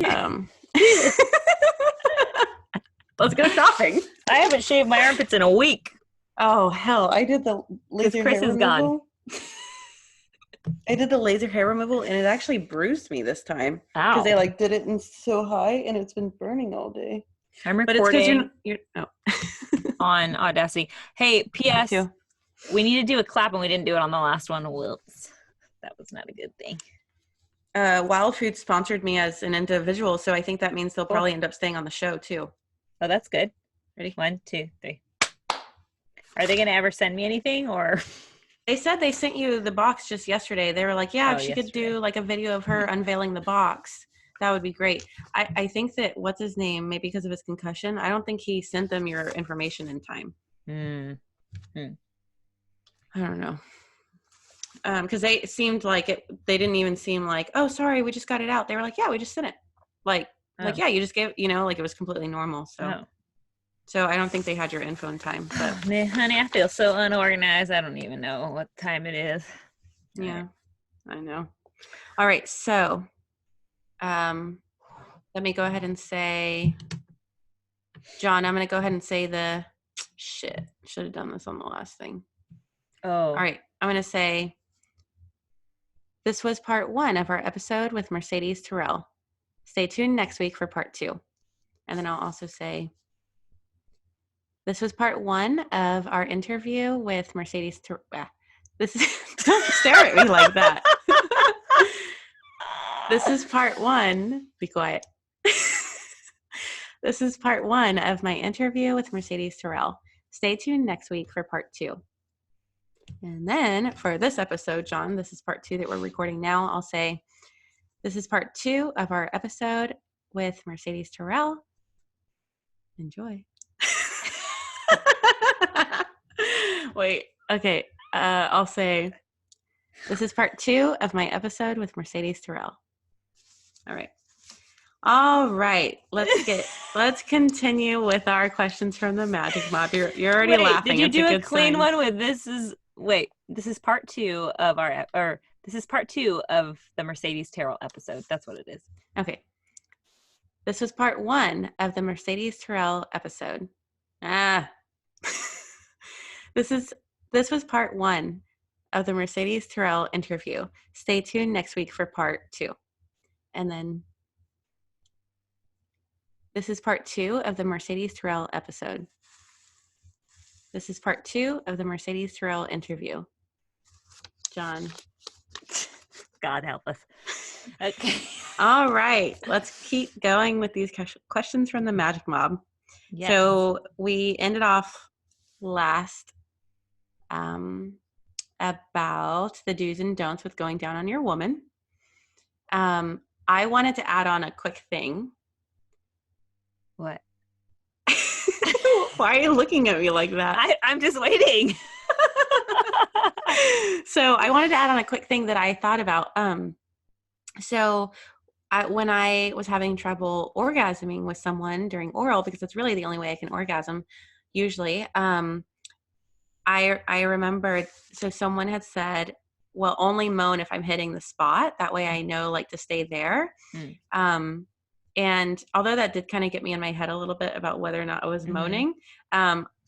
Um, let's go shopping. I haven't shaved my armpits in a week. Oh, hell. I did the laser Chris hair is gone. removal. I did the laser hair removal, and it actually bruised me this time. Because Ow. they, like, did it in so high, and it's been burning all day. I'm But it's because recording you're oh. on Audacity. Hey, P.S. too. We need to do a clap, and we didn't do it on the last one. Whoops. That was not a good thing. Wild Food sponsored me as an individual, so I think that means they'll Cool. probably end up staying on the show, too. Oh, that's good. Ready? 1, 2, 3. Are they going to ever send me anything, or? They said they sent you the box just yesterday. They were like, yeah, if she could do like a video of her unveiling the box, that would be great. I think that, what's his name, maybe because of his concussion, I don't think he sent them your information in time. I don't know. Because they seemed like they didn't even seem like, oh, sorry, we just got it out. They were like, yeah, we just sent it. Like, yeah, you just gave, like it was completely normal. So I don't think they had your info in time. But man, honey, I feel so unorganized. I don't even know what time it is. Yeah, I know. All right, so let me go ahead and say, John, I'm going to go ahead and say should have done this on the last thing. Oh. All right, I'm going to say, this was part 1 of our episode with Mercedes Terrell. Stay tuned next week for part 2. And then I'll also say, this was part 1 of our interview with Mercedes Terrell. Don't stare at me like that. This is part 1. Be quiet. This is part 1 of my interview with Mercedes Terrell. Stay tuned next week for part 2. And then for this episode, John, this is part 2 that we're recording now. I'll say, this is part 2 of our episode with Mercedes Terrell. Enjoy. Wait, okay. I'll say, this is part 2 of my episode with Mercedes Terrell. All right. Let's continue with our questions from the Magic Mob. You're already laughing. Did you It's do a a good clean sign. one with this is part 2 of this is part 2 of the Mercedes Terrell episode. That's what it is. Okay. This was part 1 of the Mercedes Terrell episode. This was part 1 of the Mercedes Terrell interview. Stay tuned next week for part 2. And then, this is part 2 of the Mercedes Terrell episode. This is part 2 of the Mercedes Terrell interview. John. God help us. Okay. All right. Let's keep going with these questions from the Magic Mob. Yes. So we ended off last about the do's and don'ts with going down on your woman. I wanted to add on a quick thing. What? Why are you looking at me like that? I'm just waiting. So I wanted to add on a quick thing that I thought about. When I was having trouble orgasming with someone during oral, because it's really the only way I can orgasm usually, I remembered, so someone had said, well, only moan if I'm hitting the spot. That way I know, like, to stay there. And although that did kind of get me in my head a little bit about whether or not I was moaning,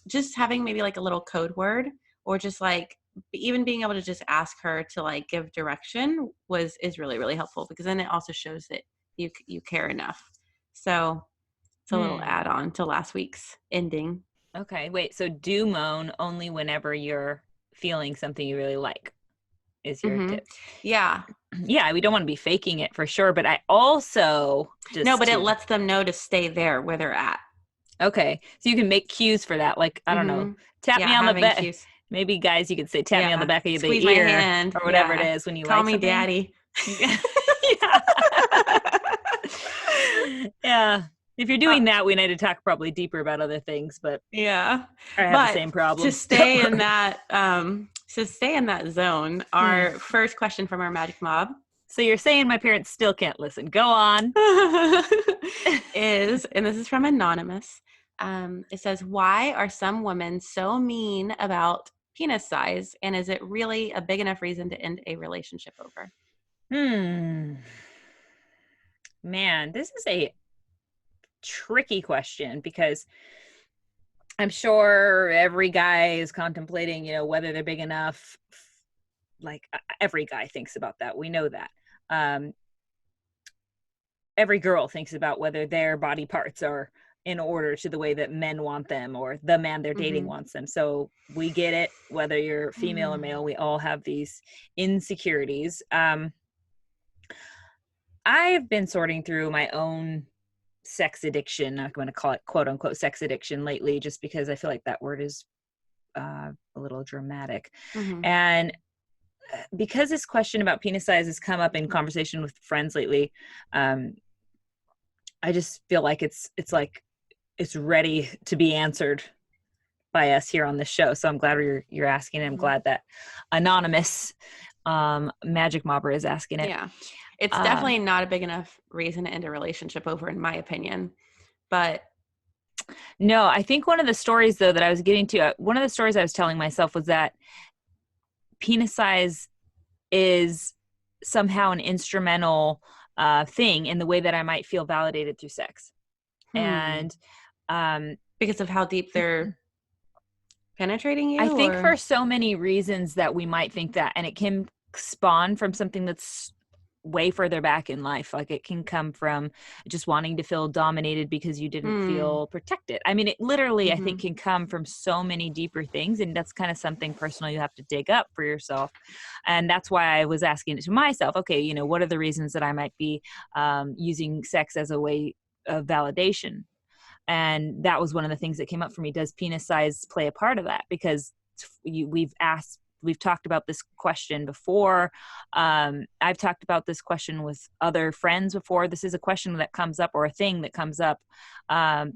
just having maybe like a little code word, or just like even being able to just ask her to like give direction is really, really helpful, because then it also shows that you care enough. So it's a little add on to last week's ending. Okay, wait. So do moan only whenever you're feeling something you really like is your tip. Yeah. Yeah, we don't want to be faking it for sure, but I also it lets them know to stay there where they're at. Okay, so you can make cues for that. Like, I don't know, tap me on the back. Cues. Maybe guys, you could say tap me on the back of the ear, my hand, or whatever it is when you call like me something. daddy. Yeah. If you're doing that, we need to talk probably deeper about other things, but yeah, I have the same problem. To stay in that, zone, our first question from our Magic Mob. So you're saying my parents still can't listen. Go on. And this is from Anonymous. It says, why are some women so mean about penis size, and is it really a big enough reason to end a relationship over? Man, this is a tricky question because I'm sure every guy is contemplating, whether they're big enough. Like every guy thinks about that. We know that. Every girl thinks about whether their body parts are in order to the way that men want them or the man they're dating wants them. So we get it, whether you're female or male, we all have these insecurities. I've been sorting through my own sex addiction. I'm going to call it quote unquote sex addiction lately, just because I feel like that word is a little dramatic. And because this question about penis size has come up in conversation with friends lately, I just feel like it's ready to be answered by us here on this show. So I'm glad you're asking it. I'm glad that anonymous magic mobber is asking it. Yeah. It's definitely not a big enough reason to end a relationship over, in my opinion. But no, I think one of the stories though that I was getting to, one of the stories I was telling myself was that penis size is somehow an instrumental thing in the way that I might feel validated through sex. And because of how deep they're penetrating you? I think for so many reasons that we might think that, and it can spawn from something that's way further back in life. Like it can come from just wanting to feel dominated because you didn't feel protected. I mean, it literally, I think, can come from so many deeper things. And that's kind of something personal you have to dig up for yourself. And that's why I was asking it to myself, okay, what are the reasons that I might be using sex as a way of validation? And that was one of the things that came up for me. Does penis size play a part of that? Because we've talked about this question before. I've talked about this question with other friends before. This is a question that comes up, or a thing that comes up,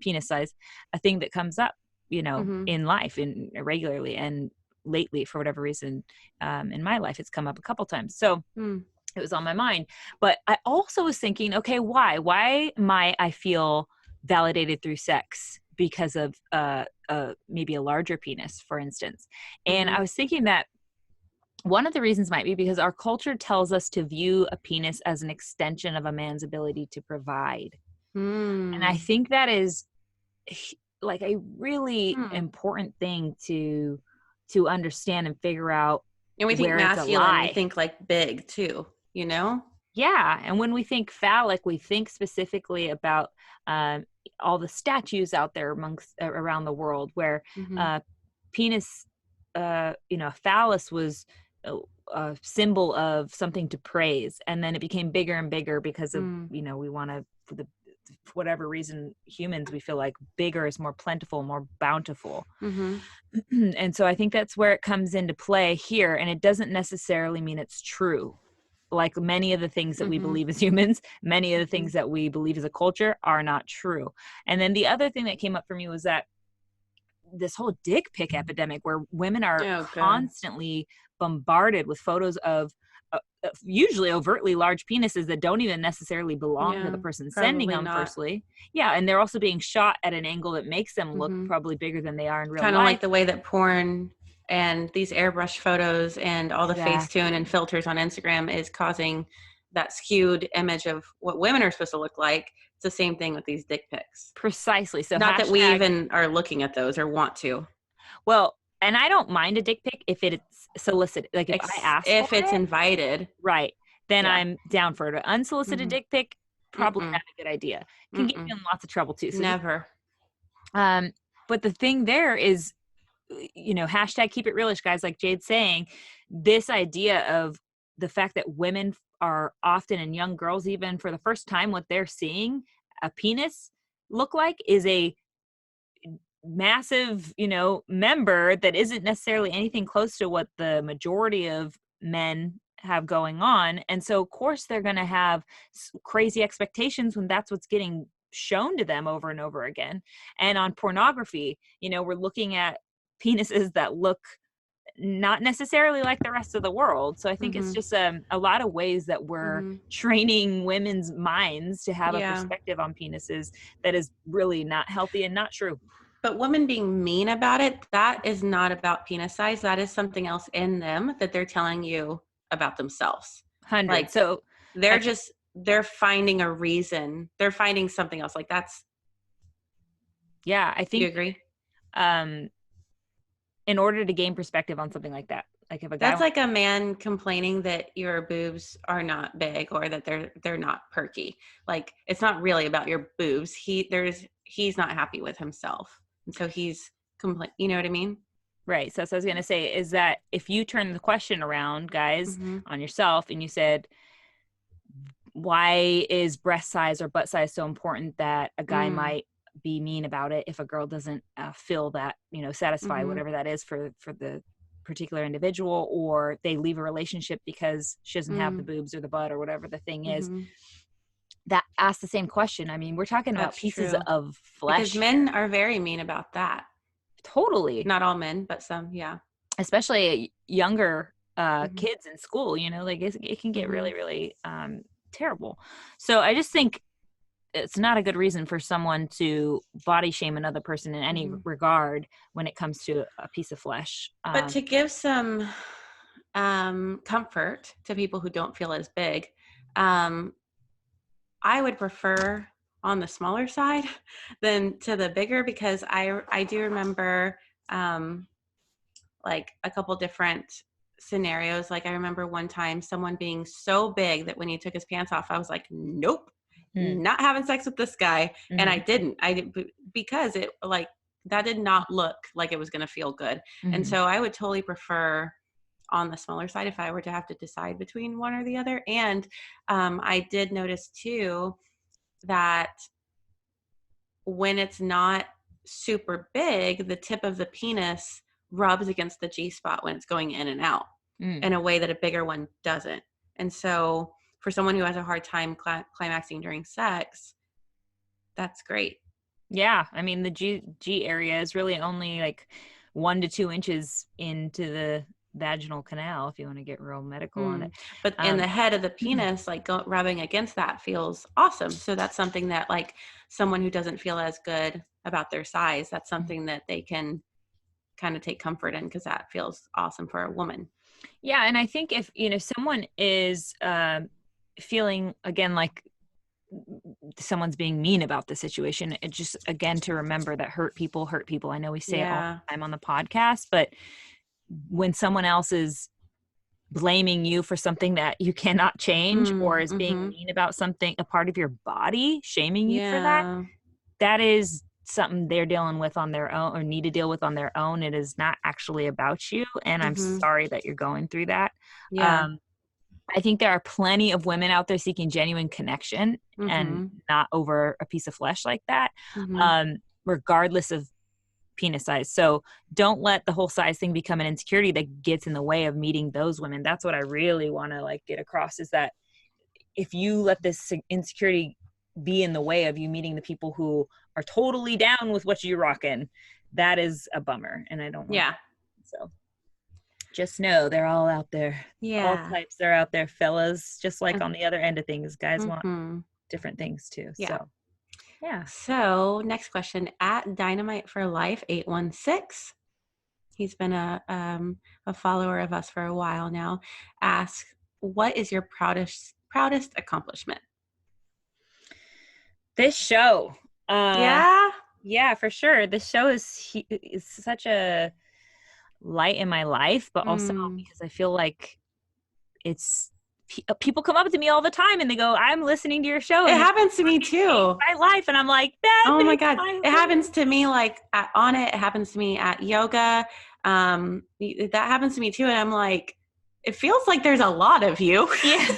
penis size, a thing that comes up, in life regularly. And lately, for whatever reason, in my life, it's come up a couple times. So it was on my mind. But I also was thinking, okay, why might I feel validated through sex because of maybe a larger penis, for instance? And I was thinking that one of the reasons might be because our culture tells us to view a penis as an extension of a man's ability to provide. And I think that is like a really important thing to understand and figure out. And we think masculine, we think like big too, Yeah. And when we think phallic, we think specifically about all the statues out there around the world where penis, phallus was a symbol of something to praise. And then it became bigger and bigger because of, we want to, for whatever reason, humans, we feel like bigger is more plentiful, more bountiful. And so I think that's where it comes into play here. And it doesn't necessarily mean it's true. Like many of the things that we believe as humans, many of the things that we believe as a culture are not true. And then the other thing that came up for me was that this whole dick pic epidemic, where women are constantly bombarded with photos of usually overtly large penises that don't even necessarily belong to the person sending them, firstly. Yeah, and they're also being shot at an angle that makes them look probably bigger than they are in real life. Kind of like the way that porn and these airbrush photos and all the Facetune and filters on Instagram is causing that skewed image of what women are supposed to look like. It's the same thing with these dick pics. Precisely. So not that we even are looking at those or want to. Well, and I don't mind a dick pic if it's solicited. Like if I ask if it's invited. Right. Then I'm down for it. An unsolicited dick pic, probably not a good idea. Can get you in lots of trouble too. So never. But the thing there is, hashtag keep it realish, guys, like Jade's saying, this idea of the fact that women are often, and young girls even, for the first time, what they're seeing a penis look like is a massive, member that isn't necessarily anything close to what the majority of men have going on. And so of course they're going to have crazy expectations when that's what's getting shown to them over and over again. And on pornography, we're looking at penises that look not necessarily like the rest of the world. So I think it's just a lot of ways that we're training women's minds to have a perspective on penises that is really not healthy and not true. But women being mean about it, that is not about penis size. That is something else in them that they're telling you about themselves. 100. Like, so they're they're finding a reason. They're finding something else. Like that's. Yeah, I Do you think agree? In order to gain perspective on something like that, like if a guy That's like a man complaining that your boobs are not big or that they're not perky. Like it's not really about your boobs. He's not happy with himself, and so he's complain. You know what I mean? right. So, I was going to say is that if you turn the question around, guys, Mm-hmm. on yourself, and you said, why is breast size or butt size so important that a guy might be mean about it if a girl doesn't feel that, satisfy whatever that is for the particular individual, or they leave a relationship because she doesn't have the boobs or the butt or whatever the thing is. That asks the same question. I mean, we're talking about That's pieces true. of Because flesh men here. are very mean about that. Totally. Not all men, but some, yeah. Especially younger kids in school, like it can get really, really terrible. So I just think it's not a good reason for someone to body shame another person in any regard when it comes to a piece of flesh. But to give some comfort to people who don't feel as big, I would prefer on the smaller side than to the bigger, because I do remember like a couple different scenarios. Like I remember one time someone being so big that when he took his pants off, I was like, nope, not having sex with this guy. And I didn't, because it like, that did not look like it was going to feel good. And so I would totally prefer on the smaller side if I were to have to decide between one or the other. And I did notice too that when it's not super big, the tip of the penis rubs against the G spot when it's going in and out in a way that a bigger one doesn't. And so for someone who has a hard time climaxing during sex, that's great. Yeah. I mean, the G area is really only like 1 to 2 inches into the vaginal canal, if you want to get real medical on it. But in the head of the penis, like rubbing against that feels awesome. So that's something that like someone who doesn't feel as good about their size, that's something that they can kind of take comfort in, because that feels awesome for a woman. Yeah. And I think if, someone is feeling, again, like someone's being mean about the situation, it just, again, to remember that hurt people. I know we say it all the time on the podcast, but when someone else is blaming you for something that you cannot change, or is being mean about something, a part of your body, shaming you for that, that is something they're dealing with on their own, or need to deal with on their own. It is not actually about you. And I'm sorry that you're going through that. I think there are plenty of women out there seeking genuine connection and not over a piece of flesh like that, regardless of penis size. So don't let the whole size thing become an insecurity that gets in the way of meeting those women. That's what I really want to like get across, is that if you let this insecurity be in the way of you meeting the people who are totally down with what you're rocking, that is a bummer. And I don't want that. So just know they're all out there. All types are out there, fellas, just like on the other end of things. Guys want different things too. So yeah. So next question, at Dynamite for Life 816. He's been a follower of us for a while now. Asks, what is your proudest accomplishment? This show. Yeah, for sure. This show is such a light in my life, but also because I feel like it's people come up to me all the time and they go, I'm listening to your show. It happens to me too. My life. And I'm like, that oh my God. It happens to me like on it. It happens to me at yoga. That happens to me too. And I'm like, it feels like there's a lot of you. Yeah.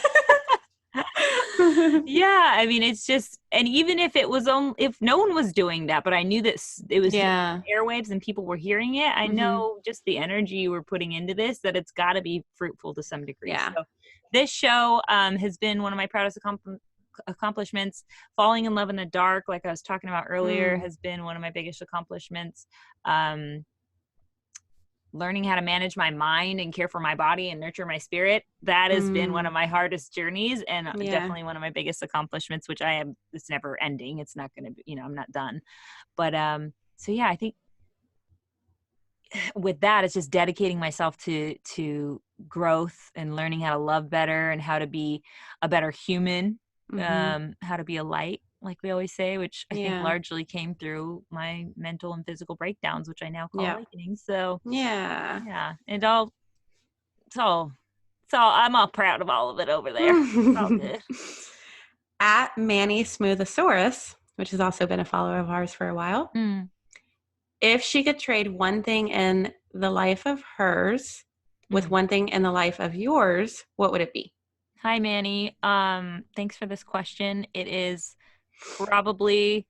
Yeah. I mean, it's just, and even if it was if no one was doing that, but I knew that it was airwaves and people were hearing it. I know just the energy we're putting into this, that it's got to be fruitful to some degree. Yeah. So this show has been one of my proudest accomplishments. Falling in love in the dark, like I was talking about earlier, has been one of my biggest accomplishments. Learning how to manage my mind and care for my body and nurture my spirit, that has been one of my hardest journeys, and definitely one of my biggest accomplishments, which it's never ending. It's not going to be, I'm not done. But so yeah, I think with that, it's just dedicating myself to growth and learning how to love better and how to be a better human, how to be a light, like we always say, which I think Yeah. largely came through my mental and physical breakdowns, which I now call Yeah. awakening. So Yeah. yeah, and I'm all proud of all of it over there. It's all good. At Manny Smoothosaurus, which has also been a follower of ours for a while. If she could trade one thing in the life of hers with one thing in the life of yours, what would it be? Hi, Manny. Thanks for this question. It is probably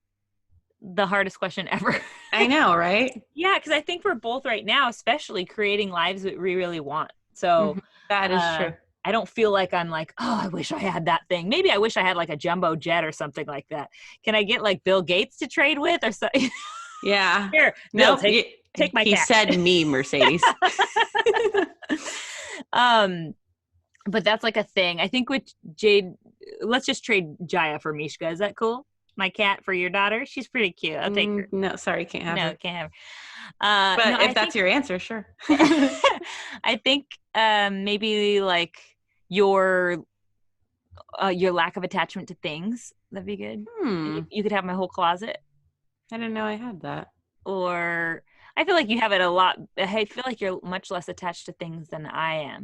the hardest question ever. I know, right? Yeah, because I think we're both right now, especially creating lives that we really want. So that is true. I don't feel like I'm like, oh, I wish I had that thing. Maybe I wish I had like a jumbo jet or something like that. Can I get like Bill Gates to trade with or something? Yeah. Here, Bill, take my He cash. said me, Mercedes. But that's like a thing. I think with Jade, let's just trade Jaya for Mishka. Is that cool? My cat for your daughter. She's pretty cute. I'll take her. No, sorry, can't have her. No, can't have her. But no, if that's your answer, sure. I think maybe like your lack of attachment to things. That'd be good. You could have my whole closet. I didn't know I had that. Or I feel like you have it a lot. I feel like you're much less attached to things than I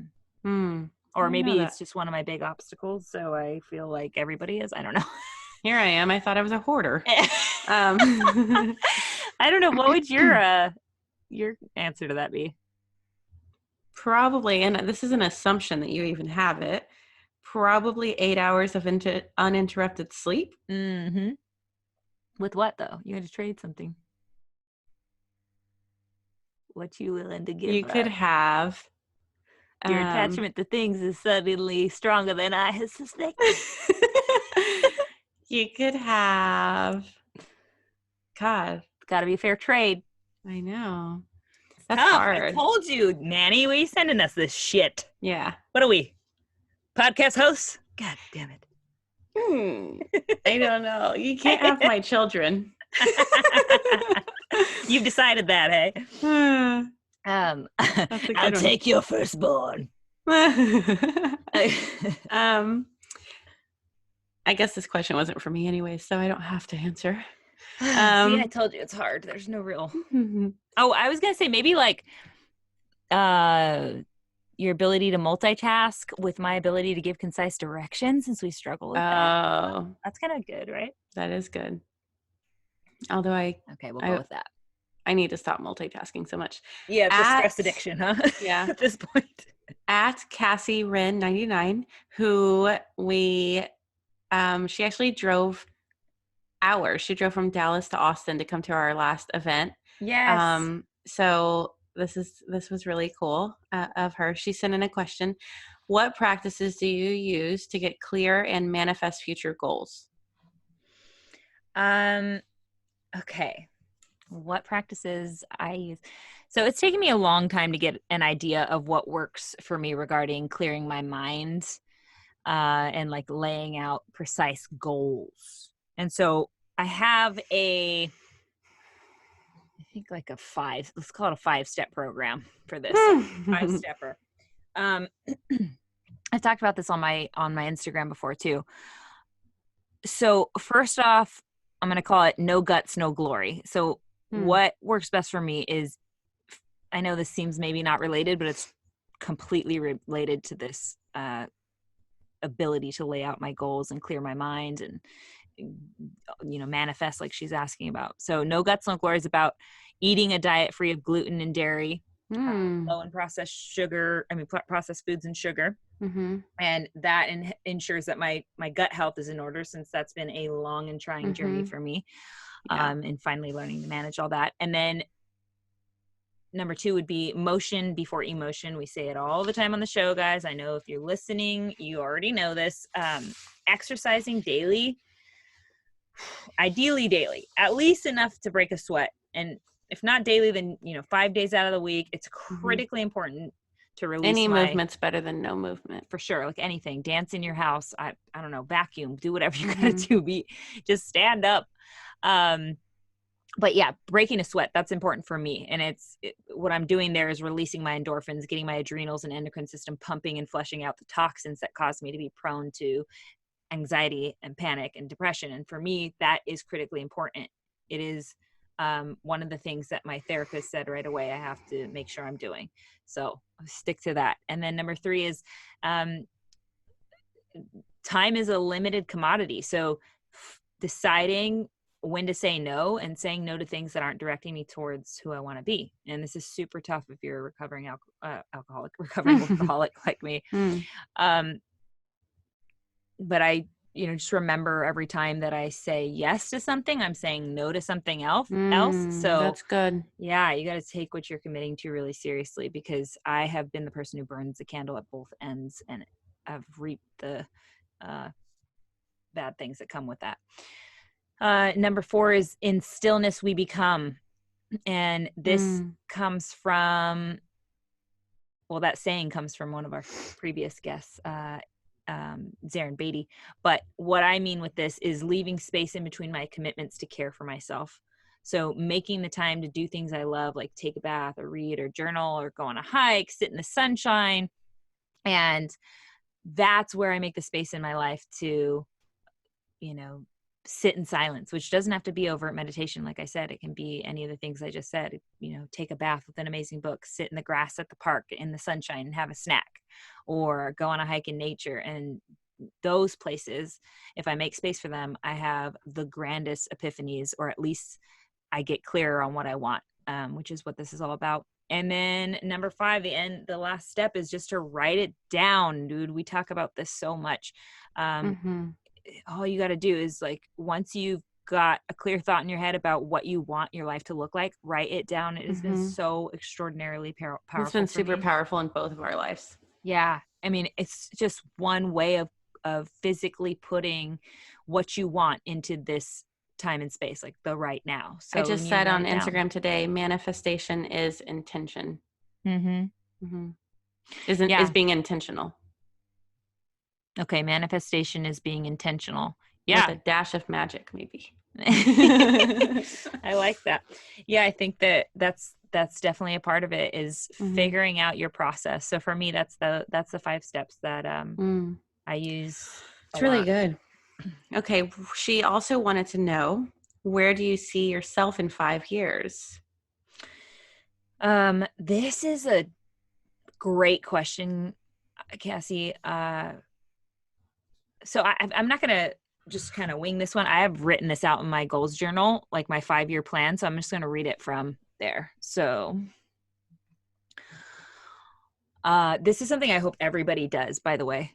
am. Or maybe it's just one of my big obstacles. So I feel like everybody is. I don't know. Here I am. I thought I was a hoarder. I don't know. What would your answer to that be? Probably, and this is an assumption that you even have it, probably 8 hours of uninterrupted sleep. With what, though? You had to trade something. What you willing to give You could have... Your attachment to things is suddenly stronger than I had suspected. You could have... God. It's got to be a fair trade. I know. That's tough. hard. I told you, Nanny. Why are you sending us this shit? Yeah. What are we? Podcast hosts? God damn it. I don't know. You can't have my children. You've decided that, hey? I'll take your firstborn. I guess this question wasn't for me anyway, so I don't have to answer. See, I told you it's hard. There's no real. Oh, I was gonna say maybe like your ability to multitask with my ability to give concise direction, since we struggle with that. That's kind of good, right? That is good. Although we'll go with that. I need to stop multitasking so much. Yeah, it's a stress addiction, huh? Yeah. At this point. At Cassie Wren 99, who she actually drove hours. She drove from Dallas to Austin to come to our last event. Yes. So this was really cool of her. She sent in a question. What practices do you use to get clear and manifest future goals? Okay. What practices I use? So it's taken me a long time to get an idea of what works for me regarding clearing my mind and like laying out precise goals. And so I have let's call it a 5-step program for this. 5-stepper. I've talked about this on my Instagram before too. So first off, I'm going to call it no guts, no glory. So what works best for me is, I know this seems maybe not related, but it's completely related to this ability to lay out my goals and clear my mind and, manifest like she's asking about. So no guts, no glory is about eating a diet free of gluten and dairy, low in processed foods and sugar. And that ensures that my gut health is in order, since that's been a long and trying journey for me. And finally learning to manage all that. And then number 2 would be motion before emotion. We say it all the time on the show, guys. I know if you're listening, you already know this. Exercising daily, ideally daily, at least enough to break a sweat. And if not daily, then 5 days out of the week. It's critically important to release any movement's better than no movement, for sure. Like anything, dance in your house. I don't know, vacuum, do whatever you gotta do. Just stand up. But yeah, breaking a sweat, that's important for me. And what I'm doing there is releasing my endorphins, getting my adrenals and endocrine system pumping and flushing out the toxins that cause me to be prone to anxiety and panic and depression. And for me, that is critically important. It is one of the things that my therapist said right away I have to make sure I'm doing. So I'll stick to that. And then number 3 is time is a limited commodity. So deciding when to say no and saying no to things that aren't directing me towards who I want to be. And this is super tough if you're a recovering recovering workaholic like me. But I, just remember every time that I say yes to something, I'm saying no to something else. So that's good. Yeah, you got to take what you're committing to really seriously, because I have been the person who burns the candle at both ends, and I've reaped the bad things that come with that. Number 4 is in stillness we become. And this comes from, that saying comes from one of our previous guests, Zarin Beatty. But what I mean with this is leaving space in between my commitments to care for myself. So making the time to do things I love, like take a bath or read or journal or go on a hike, sit in the sunshine. And that's where I make the space in my life to, sit in silence, which doesn't have to be overt meditation. Like I said, it can be any of the things I just said, take a bath with an amazing book, sit in the grass at the park in the sunshine and have a snack, or go on a hike in nature. And those places, if I make space for them, I have the grandest epiphanies, or at least I get clearer on what I want, which is what this is all about. And then number 5, the last step is just to write it down, dude. We talk about this so much. All you got to do is, like, once you've got a clear thought in your head about what you want your life to look like, write it down. It has been so extraordinarily powerful. It's been super powerful in both of our lives. Yeah. I mean, it's just one way of physically putting what you want into this time and space, like the right now. So I just said on Instagram today, manifestation is intention. Is being intentional. Okay, manifestation is being intentional. Yeah. With a dash of magic, maybe. I like that. Yeah, I think that's definitely a part of it, is figuring out your process. So for me, that's the 5 steps that I use. It's really good. Okay, she also wanted to know, where do you see yourself in 5 years? This is a great question, Cassie. So I'm not going to just kind of wing this one. I have written this out in my goals journal, like my 5-year plan. So I'm just going to read it from there. So this is something I hope everybody does, by the way.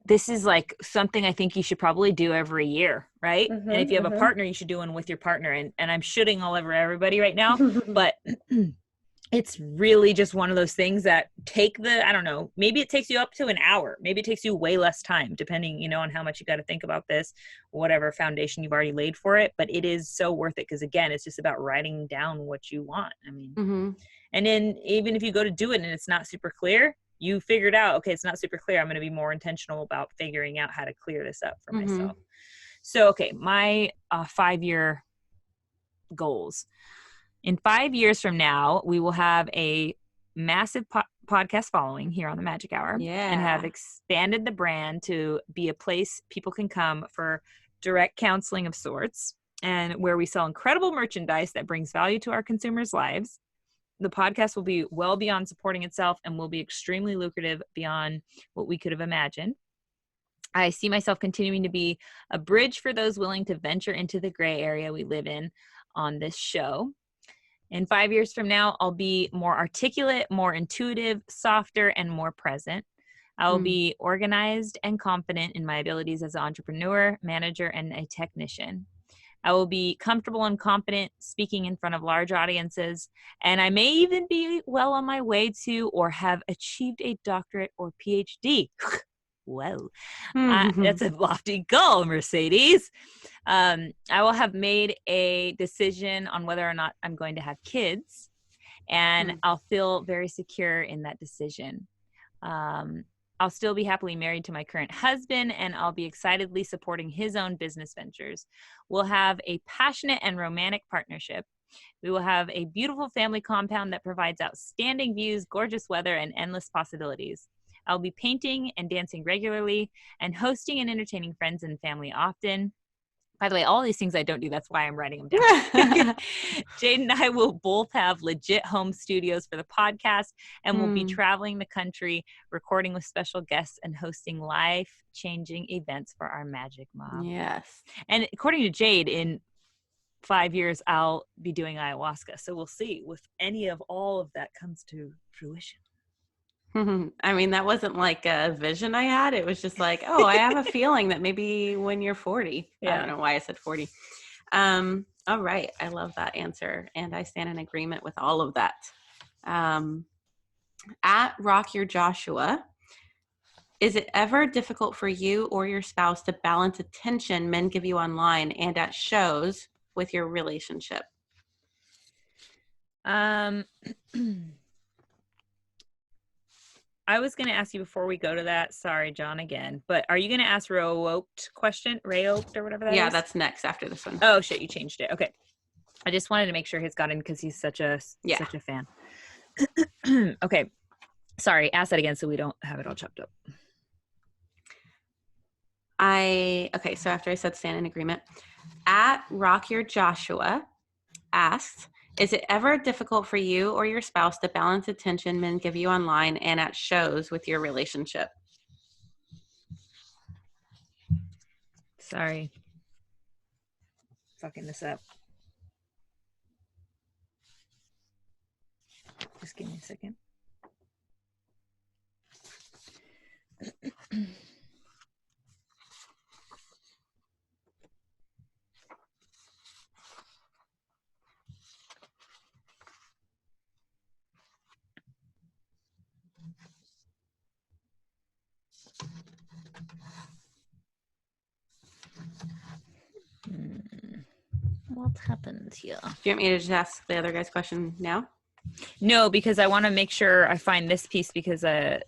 This is like something I think you should probably do every year, right? And if you have a partner, you should do one with your partner. And I'm shooting all over everybody right now, but it's really just one of those things that I don't know, maybe it takes you up to an hour. Maybe it takes you way less time, depending, on how much you got to think about this, whatever foundation you've already laid for it. But it is so worth it, because again, it's just about writing down what you want. I mean, and then even if you go to do it and it's not super clear, you figured out, okay, it's not super clear. I'm going to be more intentional about figuring out how to clear this up for myself. So, okay, my 5-year goals. In 5 years from now, we will have a massive podcast following here on the Magic Hour, and have expanded the brand to be a place people can come for direct counseling of sorts, and where we sell incredible merchandise that brings value to our consumers' lives. The podcast will be well beyond supporting itself and will be extremely lucrative beyond what we could have imagined. I see myself continuing to be a bridge for those willing to venture into the gray area we live in on this show. In 5 years from now, I'll be more articulate, more intuitive, softer, and more present. I will be organized and confident in my abilities as an entrepreneur, manager, and a technician. I will be comfortable and confident speaking in front of large audiences, and I may even be well on my way to or have achieved a doctorate or PhD. Whoa, that's a lofty goal, Mercedes. I will have made a decision on whether or not I'm going to have kids, and I'll feel very secure in that decision. I'll still be happily married to my current husband, and I'll be excitedly supporting his own business ventures. We'll have a passionate and romantic partnership. We will have a beautiful family compound that provides outstanding views, gorgeous weather, and endless possibilities. I'll be painting and dancing regularly and hosting and entertaining friends and family often. By the way, all these things I don't do. That's why I'm writing them down. Jade and I will both have legit home studios for the podcast, and we'll be traveling the country, recording with special guests and hosting life-changing events for our Magic Mob. Yes. And according to Jade, in 5 years, I'll be doing ayahuasca. So we'll see if any of all of that comes to fruition. I mean, that wasn't like a vision I had. It was just like, oh, I have a feeling that maybe when you're 40. Yeah. I don't know why I said 40. All right. I love that answer. And I stand in agreement with all of that. At Rock Your Joshua, is it ever difficult for you or your spouse to balance attention men give you online and at shows with your relationship? I was going to ask you before we go to that. Sorry, John, again. But are you going to ask Rayoked question? Rayoked or whatever that is? Yeah, that's next after this one. Oh, shit. You changed it. Okay. I just wanted to make sure his got in because he's such a fan. Okay. Sorry. Ask that again so we don't have it all chopped up. Okay. So after I said stand in agreement, at Rock Your Joshua asked, is it ever difficult for you or your spouse to balance attention men give you online and at shows with your relationship? Sorry. Fucking this up. Just give me a second. What happened here? Do you want me to just ask the other guy's question now? No, because I want to make sure I find this piece because I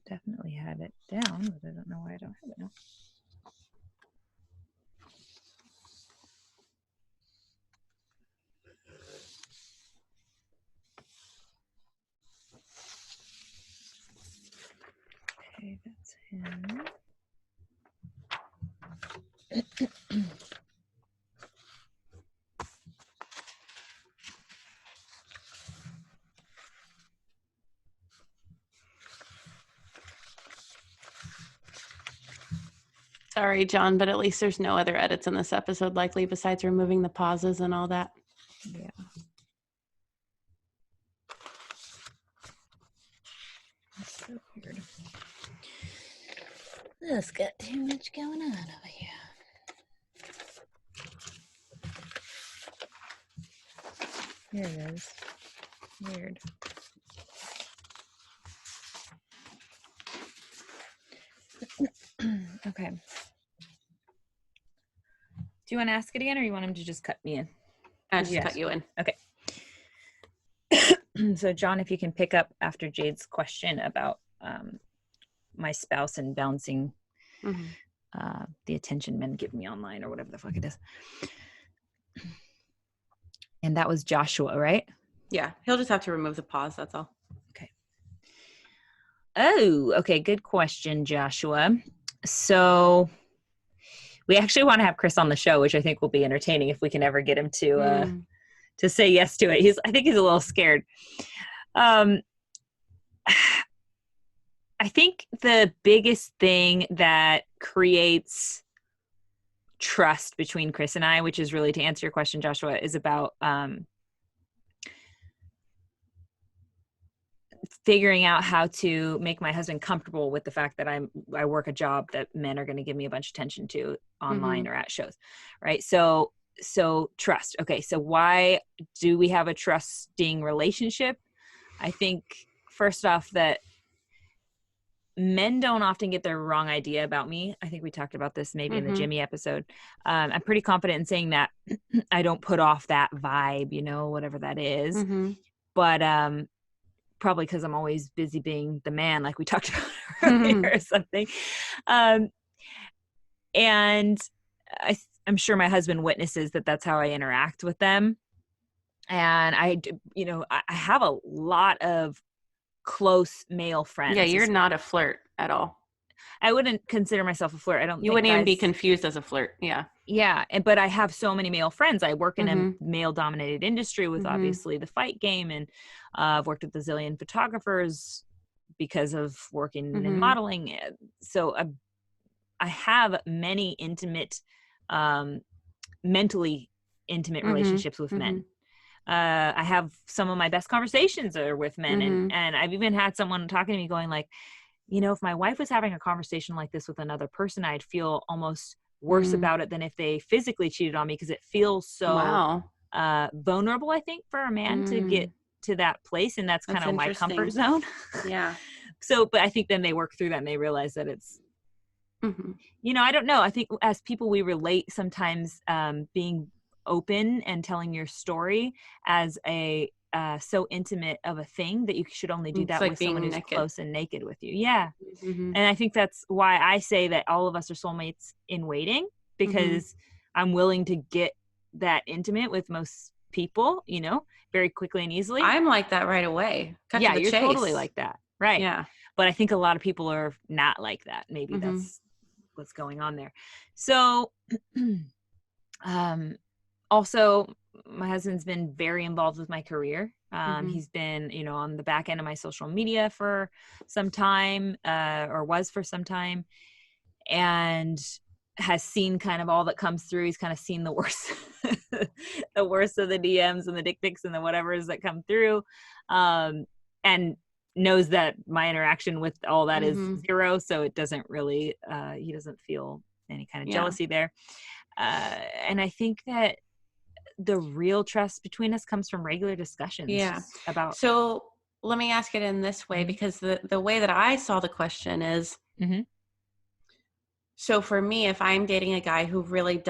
definitely had it down, but I don't know why I don't have it now. Okay, that's him. Sorry, John, but at least there's no other edits in this episode likely besides removing the pauses and all that. Yeah. That's so weird. This got too much going on over here. Here it is. Weird. Okay. Do you want to ask it again or you want him to just cut me in? I just cut you in. Okay. So John, if you can pick up after Jade's question about my spouse and balancing the attention men give me online or whatever the fuck it is. And that was Joshua, right? Yeah. He'll just have to remove the pause. That's all. Okay. Oh, okay. Good question, Joshua. So we actually want to have Chris on the show, which I think will be entertaining if we can ever get him to say yes to it. I think he's a little scared. I think the biggest thing that creates trust between Chris and I, which is really to answer your question, Joshua, is about figuring out how to make my husband comfortable with the fact that I work a job that men are going to give me a bunch of attention to online or at shows, right? So trust. Okay, so why do we have a trusting relationship? I think first off that men don't often get the wrong idea about me. I think we talked about this maybe in the Jimmy episode. I'm pretty confident in saying that I don't put off that vibe, whatever that is. But probably because I'm always busy being the man, like we talked about earlier or something. And I'm sure my husband witnesses that that's how I interact with them. And I have a lot of close male Yeah, friends. you're not a flirt at all. I wouldn't consider myself a flirt. I don't You think wouldn't even be guys. confused as a flirt. Yeah. Yeah, but I have so many male friends. I work in a Mm-hmm. male-dominated industry with Mm-hmm. obviously the fight game, and I've worked with a zillion photographers because of working in Mm-hmm. modeling. So I have many intimate, um, mentally intimate Mm-hmm. relationships with Mm-hmm. men. I have some of my best conversations are with men, Mm-hmm. and I've even had someone talking to me going like, you know, if my wife was having a conversation like this with another person, I'd feel almost worse Mm. about it than if they physically cheated on me, because it feels so Wow. vulnerable, I think, for a man to get Mm. to that place, and that's kind That's of my comfort interesting. zone. Yeah. So, but I think then they work through that and they realize that it's, Mm-hmm. you know, I don't know. I think as people, we relate sometimes, being open and telling your story as a so intimate of a thing that you should only do It's that like with someone being who's naked. close and naked with you. Yeah. Mm-hmm. And I think that's why I say that all of us are soulmates in waiting, Mm-hmm. because I'm willing to get that intimate with most people, you know, very quickly and easily. I'm like that right away. Cut to Yeah, the you're totally chase. like that. Right. Yeah. But I think a lot of people are not like that. Maybe Mm-hmm. that's what's going on there. So, um, also, my husband's been very involved with my career. Mm-hmm. He's been, you know, on the back end of my social media for some time, or was for some time, and has seen kind of all that comes through. He's kind of seen the worst, the worst of the DMs and the dick pics and the whatevers that come through, and knows that my interaction with all that is Mm-hmm. zero. So it doesn't really, he doesn't feel any kind of Yeah. jealousy there. And I think that the real trust between us comes from regular discussions Yeah. just about. So let me ask it in this way, Mhm. because the way that I saw the question is, Mhm. so for me, if I'm dating a guy who really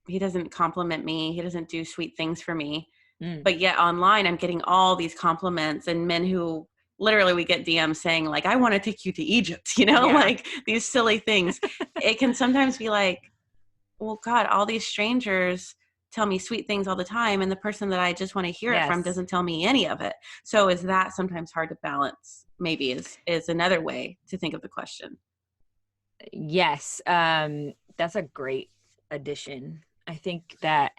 he doesn't compliment me, he doesn't do sweet things for me, Mm. but yet online I'm getting all these compliments, and men who literally, we get DMs saying like, I want to take you to Egypt, Yeah. like these silly things. It can sometimes be like, well, God, all these strangers tell me sweet things all the time, and the person that I just want to hear it from Yes. doesn't tell me any of it. So is that sometimes hard to balance? Maybe is another way to think of the question. Yes. That's a great addition. I think that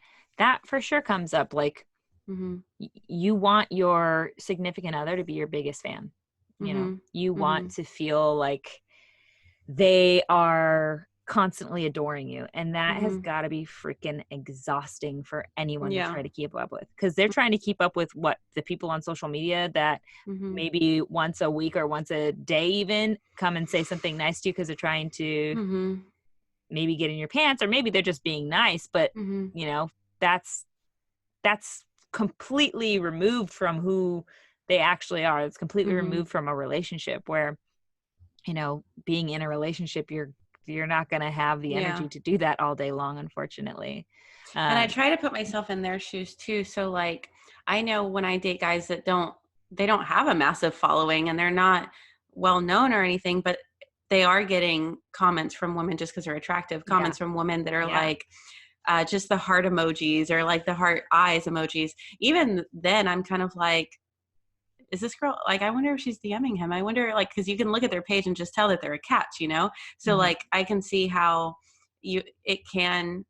for sure comes up. Like, Mm-hmm. you want your significant other to be your biggest fan. You know, Mm-hmm. you Mm-hmm. want to feel like they are constantly adoring you, and that has Mm-hmm. got to be freaking exhausting for anyone to Yeah. try to keep up with, because they're trying to keep up with what the people on social media that Mm-hmm. maybe once a week or once a day even come and say something nice to you because they're trying to Mm-hmm. maybe get in your pants, or maybe they're just being nice. But Mm-hmm. you know, that's completely removed from who they actually are. It's completely Mm-hmm. removed from a relationship where, you know, being in a relationship, you're not going to have the Yeah. energy to do that all day long, unfortunately. And I um try to put myself in their shoes too. So like, I know when I date guys that they don't have a massive following, and they're not well known or anything, but they are getting comments from women just because they're attractive, yeah, comments from women that are yeah. like, just the heart emojis or like the heart eyes emojis. Even then, I'm kind of like, is this girl, like, I wonder if she's DMing him. I wonder, like, because you can look at their page and just tell that they're a catch. So Hmm. like, I can see how it can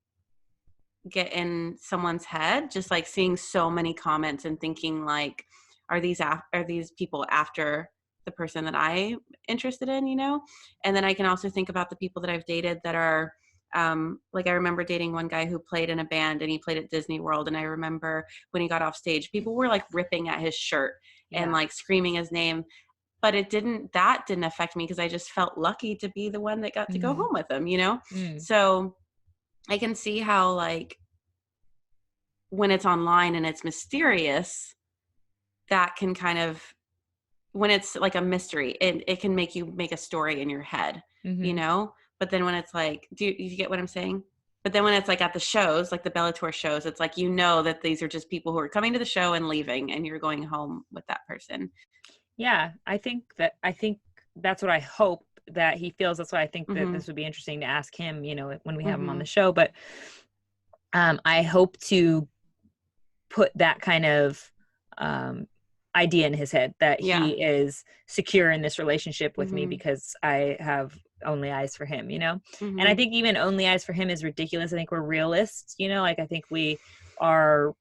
get in someone's head, just like seeing so many comments and thinking like, are these people after the person that I'm interested in? And then I can also think about the people that I've dated that are, like, I remember dating one guy who played in a band, and he played at Disney World, and I remember when he got off stage, people were like ripping at his shirt and Yeah. like screaming his name. But that didn't affect me, because I just felt lucky to be the one that got to go Hmm. home with him. Mm. So I can see how, like, when it's online and it's mysterious, that can kind of, when it's like a mystery, it can make you make a story in your head, you Hmm. know? But then when it's like, do you get what I'm saying? But then when it's like at the shows, like the Bellator shows, it's like, that these are just people who are coming to the show and leaving, and you're going home with that person. Yeah, I think that's what I hope that he feels. That's why I think that Mm-hmm. this would be interesting to ask him, you know, when we have him on Mm-hmm. the show. But I hope to put that kind of, um idea in his head that Yeah. he is secure in this relationship with me Mm-hmm. because I have only eyes for him, And I Mm-hmm. think even only eyes for him is ridiculous. I think we're realists, Like I think we are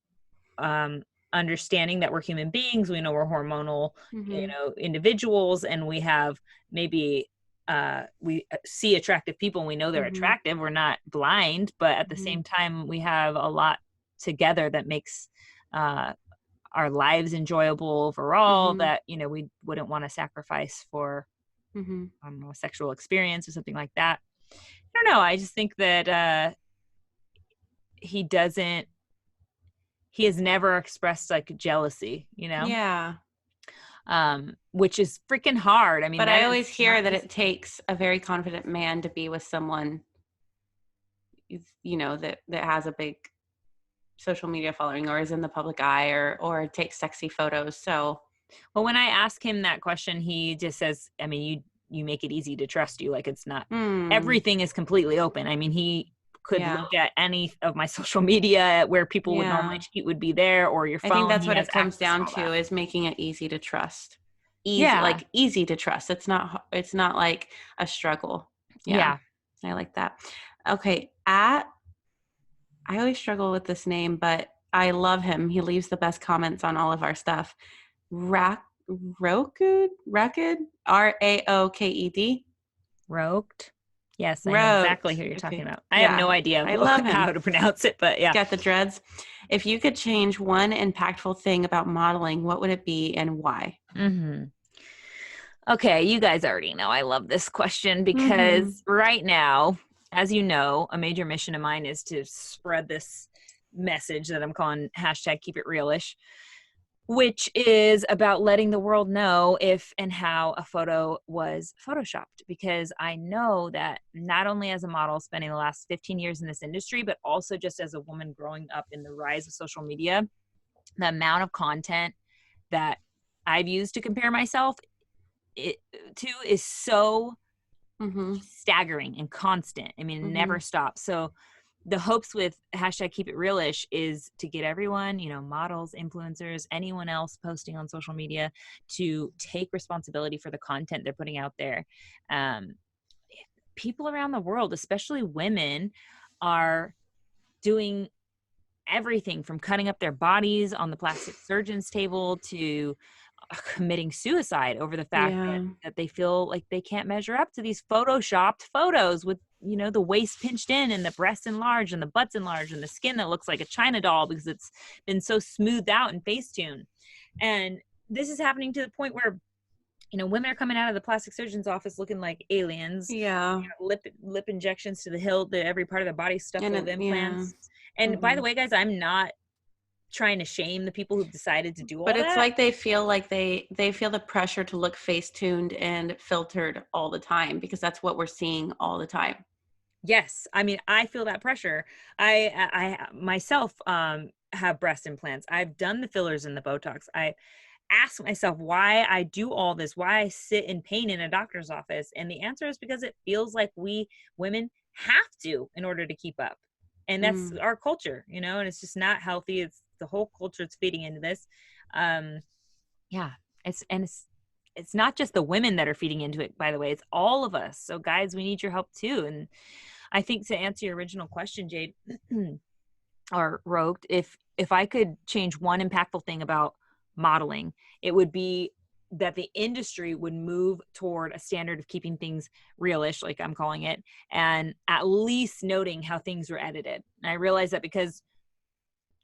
understanding that we're human beings. We know we're hormonal, Mm-hmm. individuals, and we have maybe we see attractive people and we know they're Mm-hmm. attractive. We're not blind, but at the Mm-hmm. same time, we have a lot together that makes our lives enjoyable overall Mm-hmm. that, we wouldn't want to sacrifice for, Mm-hmm. I don't know, a sexual experience or something like that. I don't know. I just think that he doesn't, he has never expressed like jealousy, Yeah. which is freaking hard. I mean, But that I is always hear not that easy. it takes a very confident man to be with someone, that has a big social media following or is in the public eye or takes sexy photos. So, Well, when I ask him that question, he just says, I mean, you make it easy to trust you. Like it's not, everything is completely open. I mean, he could yeah. look at any of my social media where people would normally Yeah. cheat would be there, or your I think phone. that's He what has it comes access to down all that. to is making it easy to trust. Yeah. Easy to trust. It's not like a struggle. Yeah. Yeah. I like that. Okay. I always struggle with this name, but I love him. He leaves the best comments on all of our stuff. Raoked? Raoked? Rogued. Yes, I know exactly Rogued. who you're talking Okay. about. I have Yeah. no idea I love him. how to pronounce it, but He's yeah. got the dreads. If you could change one impactful thing about modeling, what would it be and why? Mm-hmm. Okay, you guys already know I love this question Mm-hmm. because right now, as you know, a major mission of mine is to spread this message that I'm calling hashtag keep it realish, which is about letting the world know if and how a photo was photoshopped. Because I know that not only as a model spending the last 15 years in this industry, but also just as a woman growing up in the rise of social media, the amount of content that I've used to compare myself to is so Mm-hmm. staggering and constant. I mean, it Mm-hmm. never stops. So the hopes with hashtag keep it realish is to get everyone, models, influencers, anyone else posting on social media to take responsibility for the content they're putting out there. Um, People around the world, especially women, are doing everything from cutting up their bodies on the plastic surgeon's table to committing suicide over the fact Yeah. that they feel like they can't measure up to these photoshopped photos with the waist pinched in and the breasts enlarged and the butts enlarged and the skin that looks like a china doll because it's been so smoothed out and facetune. And this is happening to the point where women are coming out of the plastic surgeon's office looking like aliens. Yeah. Lip injections to the hilt, every part of their body stuffed And full of yeah. implants. And by Mm-hmm. the way, guys, I'm not trying to shame the people who've decided to do But all it's that. like they feel like they feel the pressure to look face tuned and filtered all the time because that's what we're seeing all the time. Yes, I mean, I feel that pressure. I myself have breast implants. I've done the fillers and the Botox. I ask myself why I do all this, why I sit in pain in a doctor's office, and the answer is because it feels like we women have to in order to keep up, and that's Mm. our culture, and it's just not healthy. It's the whole culture that's feeding into this. Yeah, it's not just the women that are feeding into it, by the way. It's all of us. So guys, we need your help too. And I think to answer your original question, Jade, or Rogue, if I could change one impactful thing about modeling, it would be that the industry would move toward a standard of keeping things realish, like I'm calling it, and at least noting how things were edited. And I realize that because